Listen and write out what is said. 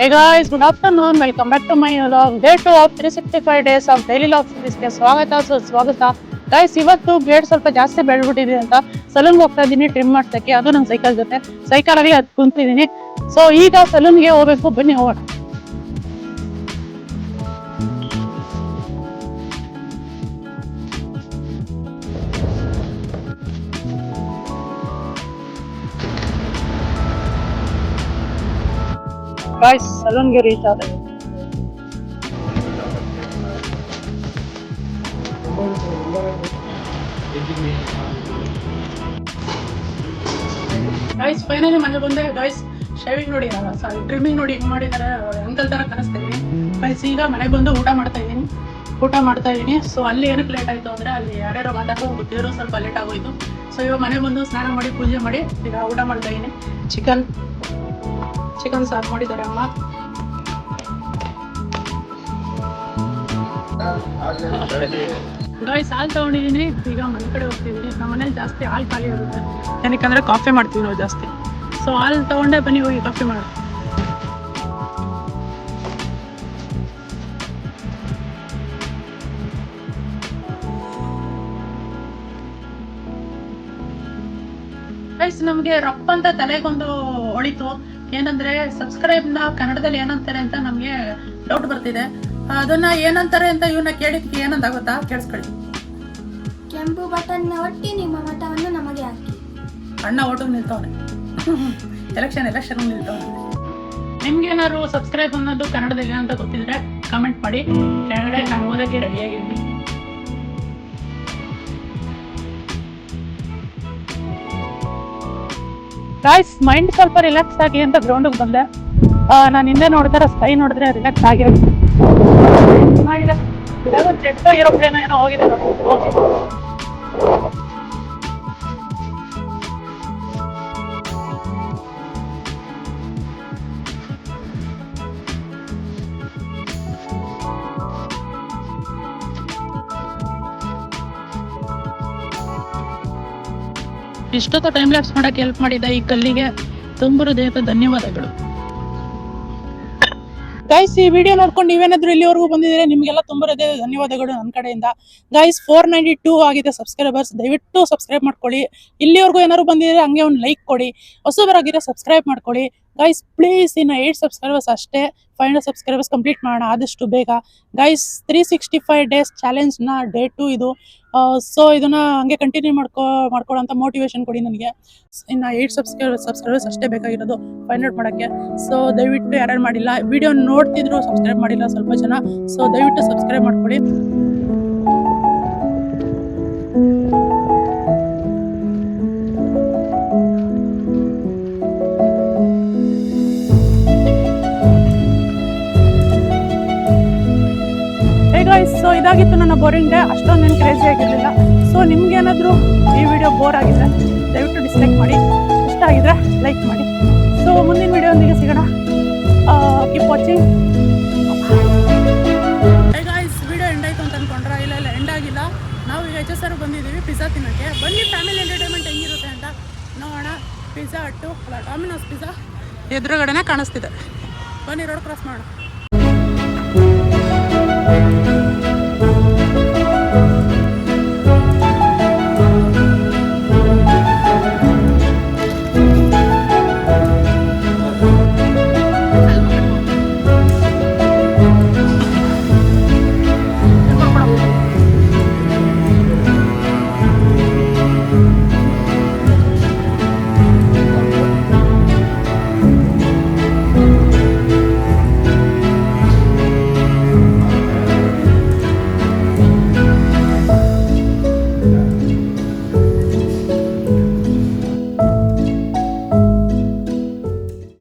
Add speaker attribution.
Speaker 1: Hey guys, good afternoon. Welcome back to my vlog. Day 2 of 365 days of daily vlog series ಸ್ವಾಗತ. Guys, ಇವತ್ತು blade ಸ್ವಲ್ಪ ಜಾಸ್ತಿ ಬೆಳೆದ್ಬಿಟ್ಟಿದೆ ಅಂತ ಸಲೂನ್ಗೆ ಹೋಗ್ತಾ ಇದ್ದೀನಿ ಟ್ರಿಮ್ ಮಾಡ್ಸಕ್ಕೆ. ಅದು ನನ್ನ ಸೈಕಲ್ ಜೊತೆ ಸೈಕಲ್ ಆಗಿ ಅದು ಕುಂತಿದ್ದೀನಿ. ಸೊ ಈಗ ಸಲೂನ್ಗೆ ಹೋಗ್ಬೇಕು, ಬನ್ನಿ ಹೋಗೋಣ. ಗೈಸ್, ಸಲೂನ್ಗೆ ರೀಚ್ ಆದ. ಗೈಸ್, ಫೈನಲಿ ಮನೆ ಬಂದೆ. ಗೈಸ್, ಶೇವಿಂಗ್ ನೋಡಿ, ಸಾರಿ ಟ್ರಿಮ್ಮಿಂಗ್ ನೋಡಿ ಹೆಂಗ್ ಮಾಡಿದ್ದಾರೆ, ಅಂಕಲ್ ತರ ಕಾಣಿಸ್ತಾ ಇದೀನಿ. ಗೈಸ್, ಈಗ ಮನೆಗೆ ಬಂದು ಊಟ ಮಾಡ್ತಾ ಇದ್ದೀನಿ. ಸೊ ಅಲ್ಲಿ ಏನಕ್ಕೆ ಲೇಟ್ ಆಯ್ತು ಅಂದ್ರೆ, ಅಲ್ಲಿ ಯಾರ್ಯಾರೋ ಮಾತಾಡೋದು ಗೊತ್ತಿರೋ ಸ್ವಲ್ಪ ಲೇಟ್ ಆಗೋಯ್ತು. ಸೊ ಇವಾಗ ಮನೆ ಬಂದು ಸ್ನಾನ ಮಾಡಿ ಪೂಜೆ ಮಾಡಿ ಈಗ ಊಟ ಮಾಡ್ತಾ ಇದ್ದೀನಿ. ಚಿಕನ್ ಸಾರು ಮಾಡಿದ್ದಾರೆ ಅಮ್ಮ. ಗೈಸ್, ಹಾಲು ತಗೊಂಡಿದ್ದೀನಿ. ಈಗ ಮನೆ ಕಡೆ ಹೋಗ್ತಿದ್ದೀನಿ. ನಮ್ಮ ಮನೇಲಿ ಜಾಸ್ತಿ ಹಾಲು ಖಾಲಿ ಇರುತ್ತೆ, ಏನಕ್ಕಂದ್ರೆ ಕಾಫಿ ಮಾಡ್ತೀವಿ ನಾವು ಜಾಸ್ತಿ. ಸೊ ಹಾಲು ತಗೊಂಡೆ ಬನ್ನಿ ಹೋಗಿ ಕಾಫಿ ಮಾಡಿ. ಗೈಸ್, ನಮಗೆ ರಪ್ ಅಂತ ತಲೆಗೊಂದು ಹೊಳಿತು. ಏನಂದ್ರೆ ಸಬ್ಸ್ಕ್ರೈಬ್ನ ಕನ್ನಡದಲ್ಲಿ ಏನಂತಾರೆ ಅಂತ ನಮಗೆ ಡೌಟ್ ಬರ್ತಿದೆ. ಅದನ್ನ ಏನಂತಾರೆ ಅಂತ ಇವನ್ನ ಕೇಳಿದ್ಕೆ ಏನಂತ ಗೊತ್ತಾ? ಕೇಳಿಸ್ಕೊಳ್ಳಿ.
Speaker 2: ಕೆಂಪು ಬಟನ್ ಒತ್ತಿ ನಿಮ್ಮ ಮತವನ್ನು ನಮಗೆ ಹಾಕಿ.
Speaker 1: ಅಣ್ಣ ಓಟಿಗೆ ನಿಲ್ತವನೆ, ಎಲೆಕ್ಷನ್ ನಿಲ್ತವನೆ. ನಿಮ್ಗೇನಾದ್ರು ಸಬ್ಸ್ಕ್ರೈಬ್ ಅನ್ನೋದು ಕನ್ನಡದಲ್ಲಿ ಏನಂತ ಗೊತ್ತಿದ್ರೆ ಕಮೆಂಟ್ ಮಾಡಿ. ಕೆಳಗಡೆ ನಾನು ಓದಕ್ಕೆ ರೆಡಿಯಾಗಿದ್ದೀನಿ. ಗೈಸ್, ಮೈಂಡ್ ಸ್ವಲ್ಪ ರಿಲ್ಯಾಕ್ಸ್ ಆಗಿ ಅಂತ ಗ್ರೌಂಡಿಗೆ ಬಂದೆ. ನಾನು ಹಿಂದೆ ನೋಡಿದ್ರೆ ಸ್ಕೈ ನೋಡಿದ್ರೆ ರಿಲ್ಯಾಕ್ಸ್ ಆಗಿರೋದು. ಜೆಟ್ ಏರೋಪ್ಲೇನ್ ಏನೋ ಹೋಗಿದೆ. ಇಷ್ಟೊತ್ತು ಟೈಮ್ ಲ್ಯಾಪ್ಸ್ ಮಾಡಕ್ಕೆ ಹೆಲ್ಪ್ ಮಾಡಿದ್ದ ಈ ಕಲ್ಲಿಗೆ ತುಂಬ ಹೃದಯದ ಧನ್ಯವಾದಗಳು. ಗೈಸ್, ಈ ವಿಡಿಯೋ ನೋಡ್ಕೊಂಡು ನೀವೇನಾದ್ರೂ ಇಲ್ಲಿವರೆಗೂ ಬಂದಿದ್ರೆ ನಿಮ್ಗೆಲ್ಲ ತುಂಬ ಹೃದಯದ ಧನ್ಯವಾದಗಳು ನನ್ನ ಕಡೆಯಿಂದ. ಗೈಸ್, 492 ಆಗಿದೆ ಸಬ್ಸ್ಕ್ರೈಬರ್ಸ್. ದಯವಿಟ್ಟು ಸಬ್ಸ್ಕ್ರೈಬ್ ಮಾಡ್ಕೊಳ್ಳಿ. ಇಲ್ಲಿವರೆಗೂ ಏನಾದ್ರು ಬಂದಿದ್ರೆ ಹಂಗೆ ಒಂದು ಲೈಕ್ ಕೊಡಿ. ಹೊಸಬರಾಗಿರೋ ಸಬ್ಸ್ಕ್ರೈಬ್ ಮಾಡ್ಕೊಳ್ಳಿ. ಗೈಸ್ ಪ್ಲೀಸ್, ಇನ್ನು 8 ಸಬ್ಸ್ಕ್ರೈಬರ್ಸ್ ಅಷ್ಟೇ. 500 ಸಬ್ಸ್ಕ್ರೈಬರ್ಸ್ ಕಂಪ್ಲೀಟ್ ಮಾಡೋಣ ಆದಷ್ಟು ಬೇಗ. ಗೈಸ್, 365 ಡೇಸ್ ಚಾಲೆಂಜ್ನ ಡೇ 2 ಇದು. ಸೊ ಇದನ್ನ ಹಂಗೆ ಕಂಟಿನ್ಯೂ ಮಾಡ್ಕೊಳ್ಳೋಂಥ ಮೋಟಿವೇಶನ್ ಕೊಡಿ ನನಗೆ. ಇನ್ನು 8 ಸಬ್ಸ್ಕ್ರೈಬರ್ಸ್ ಅಷ್ಟೇ ಬೇಕಾಗಿರೋದು 500 ಮಾಡೋಕ್ಕೆ. ಸೊ ದಯವಿಟ್ಟು ಯಾರ್ಯಾರು ಮಾಡಿಲ್ಲ, ವಿಡಿಯೋ ನೋಡ್ತಿದ್ರು ಸಬ್ಸ್ಕ್ರೈಬ್ ಮಾಡಿಲ್ಲ ಸ್ವಲ್ಪ ಜನ. ಸೊ ದಯವಿಟ್ಟು ಸಬ್ಸ್ಕ್ರೈಬ್ ಮಾಡ್ಕೊಳ್ಳಿ. ಸೊ ಇದಾಗಿತ್ತು ನನ್ನ ಬೋರಿಂಗ್ ಡೇ. ಅಷ್ಟೊಂದೇನು ಕ್ರೇಜಿ ಆಗಿರಲಿಲ್ಲ. ಸೊ ನಿಮ್ಗೇನಾದರೂ ಈ ವಿಡಿಯೋ ಬೋರ್ ಆಗಿದ್ರೆ ದಯವಿಟ್ಟು ಡಿಸ್ಲೈಕ್ ಮಾಡಿ, ಇಷ್ಟ ಆಗಿದ್ರೆ ಲೈಕ್ ಮಾಡಿ. ಸೊ ಮುಂದಿನ ವಿಡಿಯೋದೊಂದಿಗೆ ಸಿಗೋಣ. Keep watching. Guys, video end ಆಯಿತು ಅಂತ ಅಂದ್ಕೊಂಡ್ರೆ ಇಲ್ಲ ಎಂಡ್ ಆಗಿಲ್ಲ. ನಾವು ಈಗ HSR ಬಂದಿದ್ದೀವಿ ಪಿಜ್ಜಾ ತಿನ್ನೋಕ್ಕೆ. ಬನ್ನಿ ಫ್ಯಾಮಿಲಿ ಎಂಟರ್ಟೈನ್ಮೆಂಟ್ ಹೆಂಗಿರುತ್ತೆ ಅಂತ ನೋಡೋಣ. ಪಿಜ್ಜಾ ಹಟ್ಟು ಅಲ್ಲ, ಡಾಮಿನೋಸ್ ಪಿಜ್ಜಾ ಎದುರುಗಡೆನೇ ಕಾಣಿಸ್ತಿದೆ. ಬನ್ನಿ ರೋಡ್ ಕ್ರಾಸ್ ಮಾಡೋಣ.